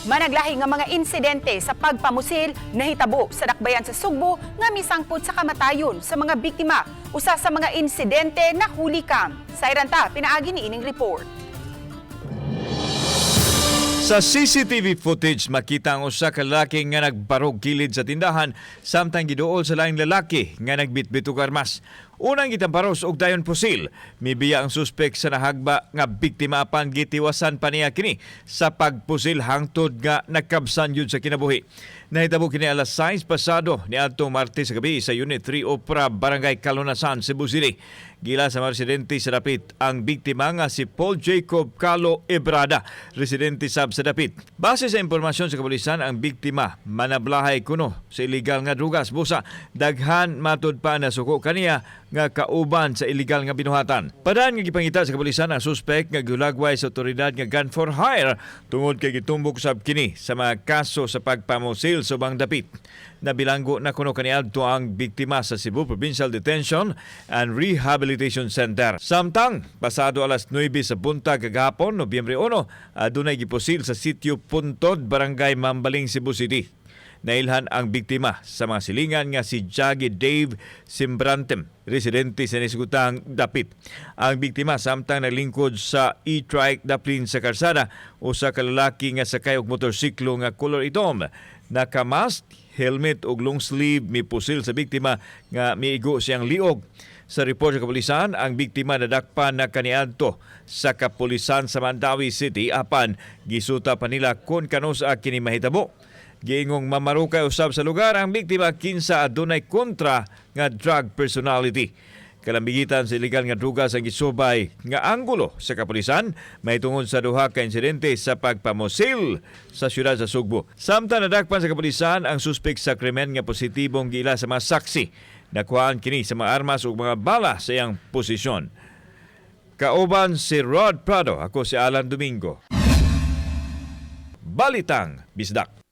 Managlahi nga mga insidente sa pagpamusil nahitabo sa dakbayan sa Sugbo nga misangpod sa kamatayon sa mga biktima. Usa sa mga insidente na huli kam. Sa iranta, pinaagi ni ining report. Sa CCTV footage, makita ang usa ka lalaki nga nagbarog kilid sa tindahan samtang giduol sa laing lalaki nga nagbitbit og armas. Unang gitamparos og dayon pusil, mibiya ang suspek sa nahagba nga biktima apan gitiwasan pa niya kini sa pagpusil hangtod nga nagkabsan yun sa kinabuhi. Nahitabo kini alas 6 pasado ni adtong Martes sa gabi sa Unit 3 Opera, Barangay Calunasan, Cebu City. Gila sa mga residente sa dapit ang biktima nga si Paul Jacob Calo Ebrada, residente sab sa dapit. Base sa impormasyon sa kapulisan, ang biktima manablahay kuno sa illegal nga drugas. Busa, daghan matud pa na suko kaniya nga kauban sa illegal nga binuhatan. Padaan nga gipangita sa kapulisan ang suspect nga gulagway sa otoridad nga gun for hire tungod kay gitumbok sab kini sa mga kaso sa pagpamusil sa ubang dapit. Nabilanggo na kuno kaniadto ang biktima sa Cebu Provincial Detention and Rehabilitation Center. Samtang pasado alas 9 sa buntag kagahapon, Nobyembre 1, adunay gipusil sa sitio Puntod, Barangay Mambaling, Cebu City. Nailhan ang biktima sa mga silingan nga si Jaggy Dave Simbrantem, residente sa nisgutang dapit. Ang biktima samtang naglingkod sa e-trike daplin sa karsada, usa ka lalaki nga sakay og motorsiklo nga color itom, nakamask, helmet ug long sleeve, mipusil sa biktima nga miigo siyang liog. Sa report sa kapulisan, ang biktima nadakpan na kaniadto sa kapulisan sa Mandawi City apan gisuta pa nila kung kanusa kini mahitabo. Giingong mamarukay usab sa lugar ang biktima kinsa adunay kontra nga drug personality. Kalambigitan sa illegal nga drugas ang gisubay nga anggulo sa kapulisan may tungod sa duha ka insidente sa pagpamusil sa siyudad sa Sugbo. Samtang nadakpan sa kapulisan ang suspek sa krimen nga positibong giila sa mga saksi. Nakuhaan kini sa mga armas ug mga bala sa iyang posisyon. Kauban si Rod Prado, ako si Alan Domingo. Balitang Bisdak.